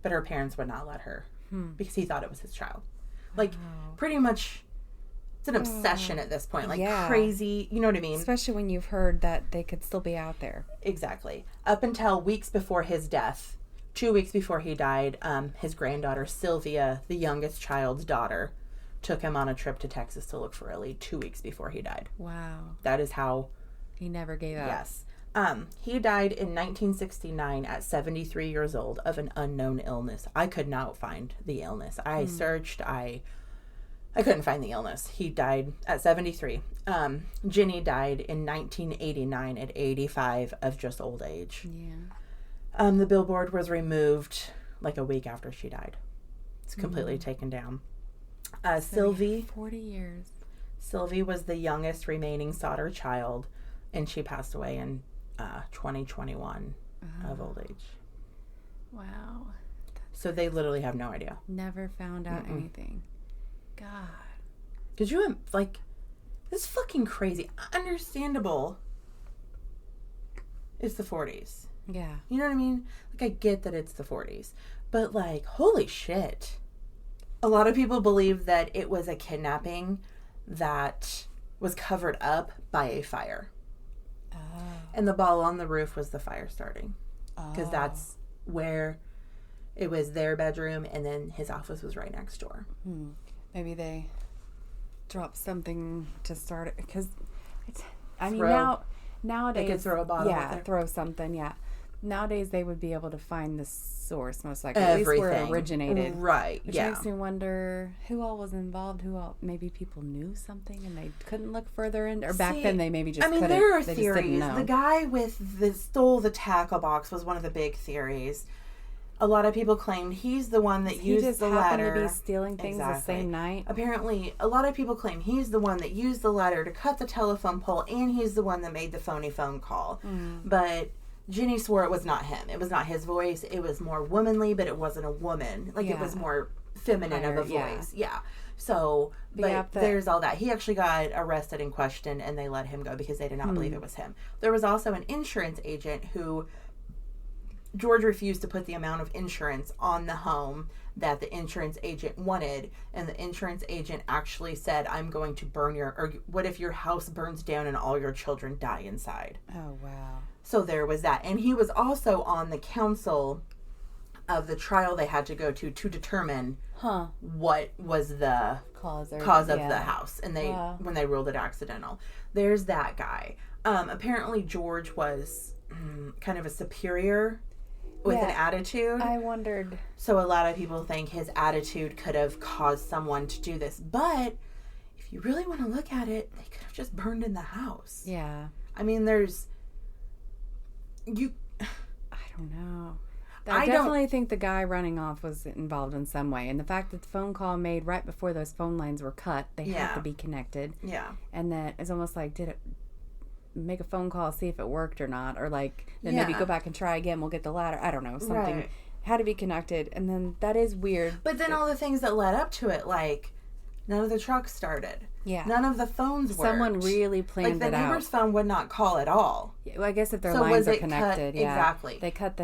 But her parents would not let her because he thought it was his child. Like, pretty much, it's an obsession at this point. Like, crazy, you know what I mean? Especially when you've heard that they could still be out there. Exactly. Up until weeks before his death, 2 weeks before he died, his granddaughter, Sylvia, the youngest child's daughter, took him on a trip to Texas to look for Ellie 2 weeks before he died. Wow. That is how... He never gave up. Yes. He died in 1969 at 73 years old of an unknown illness. I could not find the illness. I searched. I couldn't find the illness. He died at 73. Ginny died in 1989 at 85 of just old age. Yeah. The billboard was removed like a week after she died. It's completely taken down. Sylvie. 40 years. Sylvie was the youngest remaining Sodder child, and she passed away in 2021 of old age. Wow. So they literally have no idea. Never found out anything. God. Did you, like, this is fucking crazy. Understandable. It's the 40s. Yeah. You know what I mean? Like, I get that it's the 40s. But, like, holy shit. A lot of people believe that it was a kidnapping that was covered up by a fire. Oh. And the ball on the roof was the fire starting. Because that's where it was their bedroom, and then his office was right next door. Maybe they dropped something to start it. Because, nowadays... They could throw a bottle Yeah, up there. throw something, yeah. Nowadays, they would be able to find the source, most likely. At least where it originated. Right, Which makes me wonder who all was involved, maybe people knew something and they couldn't look further in, or back then they maybe just couldn't. There are they theories. Just didn't know. The guy stole the tackle box was one of the big theories. A lot of people claimed he's the one that used the ladder. He just happened to be stealing things the same night. Apparently, a lot of people claim he's the one that used the ladder to cut the telephone pole, and he's the one that made the phony phone call. But Ginny swore it was not him. It was not his voice. It was more womanly, but it wasn't a woman. Like, it was more feminine of a voice. Yeah. So, but there's all that. He actually got arrested and questioned, and they let him go because they did not believe it was him. There was also an insurance agent who... George refused to put the amount of insurance on the home that the insurance agent wanted, and the insurance agent actually said, I'm going to burn or what if your house burns down and all your children die inside? Oh, wow. So there was that. And he was also on the council of the trial they had to go to determine what was the cause of the house, and when they ruled it accidental. There's that guy. Apparently George was kind of a superior with an attitude. I wondered. So a lot of people think his attitude could have caused someone to do this. But if you really want to look at it, they could have just burned in the house. Yeah. I mean, I don't know. I definitely think the guy running off was involved in some way. And the fact that the phone call made right before those phone lines were cut, they had to be connected. Yeah. And that it's almost like, did it make a phone call, see if it worked or not, or like then maybe go back and try again, we'll get the ladder, I don't know, something had to be connected. And then that is weird, but then all the things that led up to it, like none of the trucks started, none of the phones worked. Someone really planned it out. Like the neighbor's phone would not call at all. Well, I guess if their lines are connected, exactly, they cut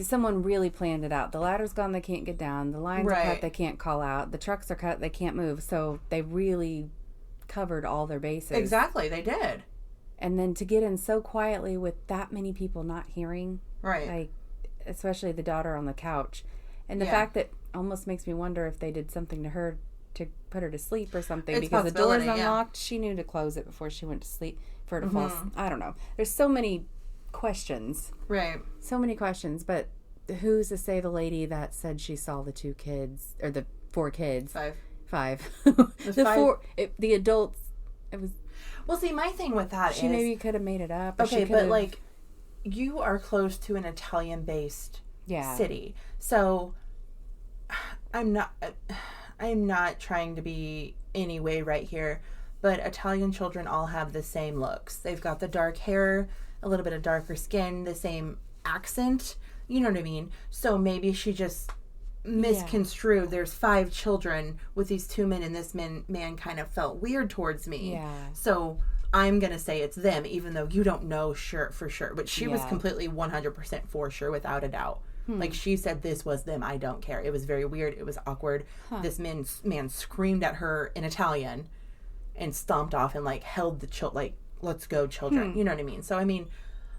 someone really planned it out. The ladder's gone, they can't get down, the lines are cut, they can't call out, the trucks are cut, they can't move, so they really covered all their bases. Exactly, they did. And then to get in so quietly with that many people not hearing. Right. Like, especially the daughter on the couch. And the fact that almost makes me wonder if they did something to her to put her to sleep or something. Because the door's unlocked. She knew to close it before she went to sleep for her to fall asleep. I don't know. There's so many questions. Right. So many questions. But who's to say the lady that said she saw the 2 kids, or the 4 kids? 5. The adults, it was... Well, see, my thing with that she maybe could have made it up. Okay, but like, you are close to an Italian-based city, so I'm not trying to be any way right here, but Italian children all have the same looks. They've got the dark hair, a little bit of darker skin, the same accent. You know what I mean? So maybe she just misconstrued. There's 5 children with these 2 men, and this man kind of felt weird towards me. Yeah. So I'm going to say it's them, even though you don't know for sure. But she was completely 100% for sure, without a doubt. Like, she said this was them. I don't care. It was very weird. It was awkward. This man screamed at her in Italian and stomped off and, like, held the child, like, let's go, children. You know what I mean? So, I mean,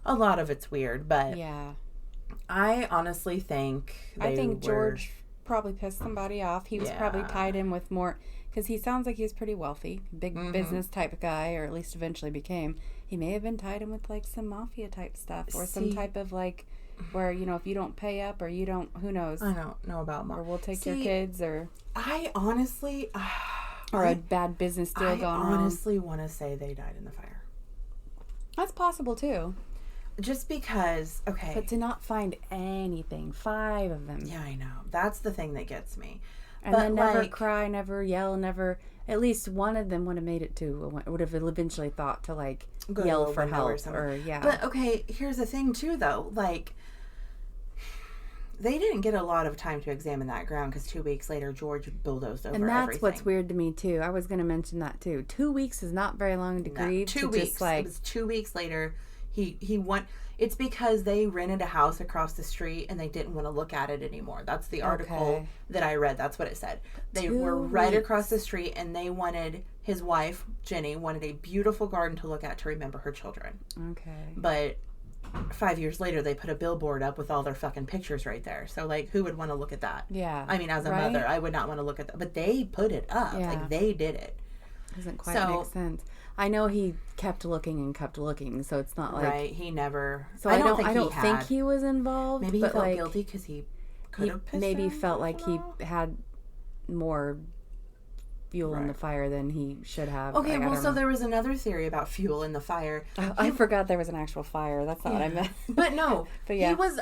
a lot of it's weird, but I honestly think George probably pissed somebody off. He was probably tied in with more, because he sounds like he's pretty wealthy, big business type of guy, or at least eventually became. He may have been tied in with, like, some mafia type stuff, or some type of, like, where, you know, if you don't pay up, or you don't, who knows? I don't know about mafia. Or we'll take your kids, or I honestly, or a bad business deal going on. I honestly want to say they died in the fire. That's possible too. Just because, okay. But to not find anything, 5 of them. Yeah, I know. That's the thing that gets me. And but then never cry, never yell, never. At least one of them would have made it to. Would have eventually thought to, like, yell for help or But okay, here's the thing too, though. Like, they didn't get a lot of time to examine that ground because 2 weeks later, George bulldozed over everything. And that's what's weird to me too. I was going to mention that too. 2 weeks is not very long to grieve. 2 weeks. Just, like, it was 2 weeks later. He went. It's because they rented a house across the street and they didn't want to look at it anymore. That's the article that I read. That's what it said. They were right across the street, and they wanted, his wife, Jenny, wanted a beautiful garden to look at to remember her children. Okay. But 5 years later, they put a billboard up with all their fucking pictures right there. So, like, who would want to look at that? Yeah. I mean, as a mother, I would not want to look at that. But they put it up. Yeah. Like, they did it. Doesn't quite make sense. I know he kept looking, so it's not like... Right, he never... So I don't think he was involved. Maybe he felt guilty because he could have pissed maybe felt like he had more fuel in the fire than he should have. Okay, well, so there was another theory about fuel in the fire. I forgot there was an actual fire. That's not what I meant. But no, but he was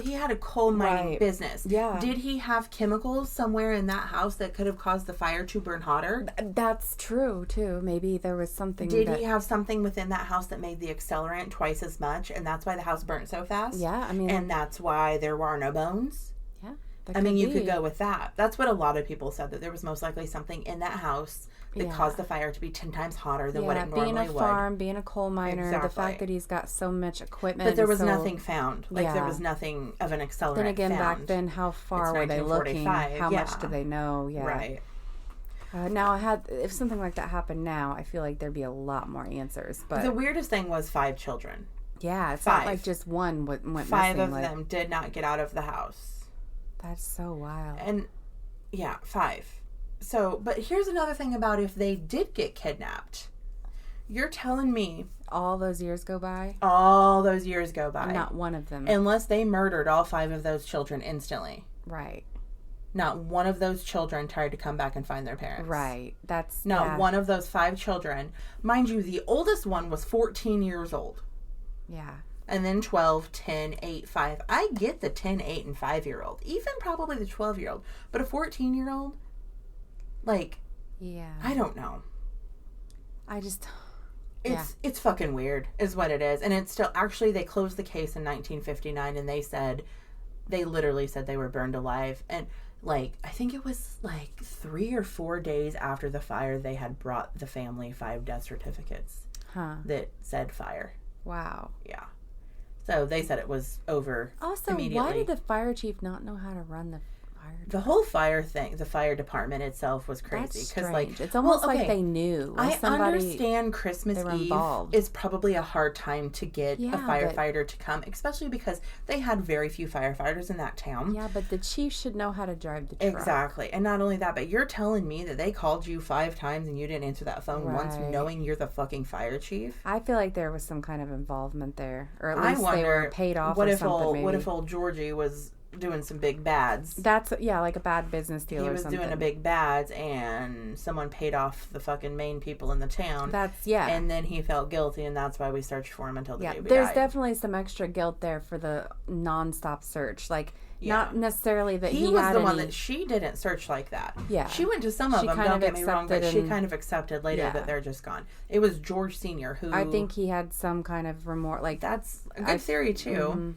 he had a coal mining business. Yeah. Did he have chemicals somewhere in that house that could have caused the fire to burn hotter? That's true, too. Maybe there was something. Did he have something within that house that made the accelerant twice as much, and that's why the house burnt so fast? Yeah, I mean. And that's why there were no bones? Yeah. I mean, you could go with that. That's what a lot of people said, that there was most likely something in that house that caused the fire to be 10 times hotter than what it normally would. Being a farm, being a coal miner, the fact that he's got so much equipment. But there was nothing found. Like, there was nothing of an accelerant Then again, found. back then, how far were they looking? How much did they know? Yeah. Right. Now, if something like that happened now, I feel like there'd be a lot more answers. But the weirdest thing was 5 children. Yeah, it's not like just one went missing. 5 of them did not get out of the house. That's so wild. And, 5. So, but here's another thing about if they did get kidnapped. You're telling me... All those years go by? All those years go by. Not one of them. Unless they murdered all 5 of those children instantly. Right. Not one of those children tried to come back and find their parents. Right. That's... Not one of those 5 children. Mind you, the oldest one was 14 years old. Yeah. And then 12, 10, 8, 5. I get the 10, 8, and 5-year-old. Even probably the 12-year-old. But a 14-year-old? Like... Yeah. I don't know. I just... It's fucking weird, is what it is. And it's still... Actually, they closed the case in 1959, and they literally said they were burned alive. And, like, I think it was, like, 3 or 4 days after the fire, they had brought the family 5 death certificates that said fire. Wow. Yeah. So they said it was over immediately. Why did the fire chief not know how to run the fire department? The whole fire thing, the fire department itself was crazy. That's strange. It's almost like they knew. I understand Christmas Eve is probably a hard time to get a firefighter to come, especially because they had very few firefighters in that town. Yeah, but the chief should know how to drive the truck. Exactly. And not only that, but you're telling me that they called you 5 times and you didn't answer that phone once, knowing you're the fucking fire chief? I feel like there was some kind of involvement there. Or at least they were paid off or something. What if old Georgie was doing some big bads? That's like a bad business deal or something. He was doing a big bads and someone paid off the fucking main people in the town. And then he felt guilty, and that's why we searched for him until the day we there's died. Definitely some extra guilt there for the non-stop search. Like, not necessarily that he was the one that she didn't search like that. Yeah. She went to some of them, don't get me wrong, but she kind of accepted later that they're just gone. It was George Sr. who... I think he had some kind of remorse. Like, that's a good theory, too. Mm-hmm.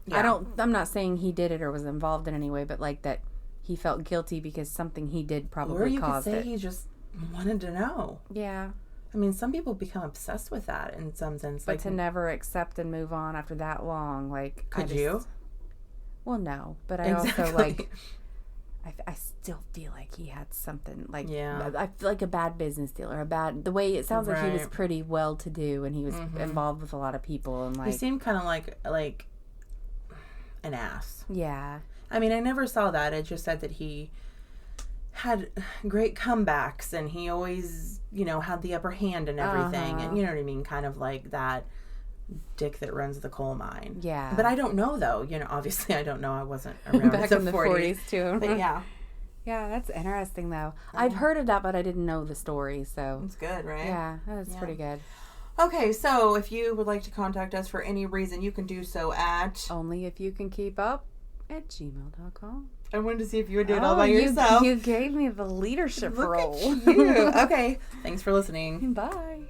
Yeah. I'm not saying he did it or was involved in any way, but like that he felt guilty because something he did probably or you could caused say it. he just wanted to know. Yeah. I mean, some people become obsessed with that in some sense. But to never accept and move on after that long, like... Could you? Well, no. But I also, like... I still feel like he had something, like... Yeah. I feel like a bad business deal or a bad... The way it sounds like he was pretty well-to-do and he was involved with a lot of people and, like... He seemed kind of like an ass. Yeah. I mean, I never saw that. It just said that he had great comebacks and he always, you know, had the upper hand and everything. And you know what I mean? Kind of like that dick that runs the coal mine. Yeah. But I don't know, though. You know, obviously I don't know. I wasn't around back in the 40s, too. But yeah. Yeah, that's interesting, though. I've heard of that, but I didn't know the story, so... It's good, right? Yeah, that's pretty good. Okay, so if you would like to contact us for any reason, you can do so at... onlyifyoucankeepup@gmail.com. I wanted to see if you would do it all by yourself. You gave me the leadership role. Look at you. Okay, thanks for listening. Bye.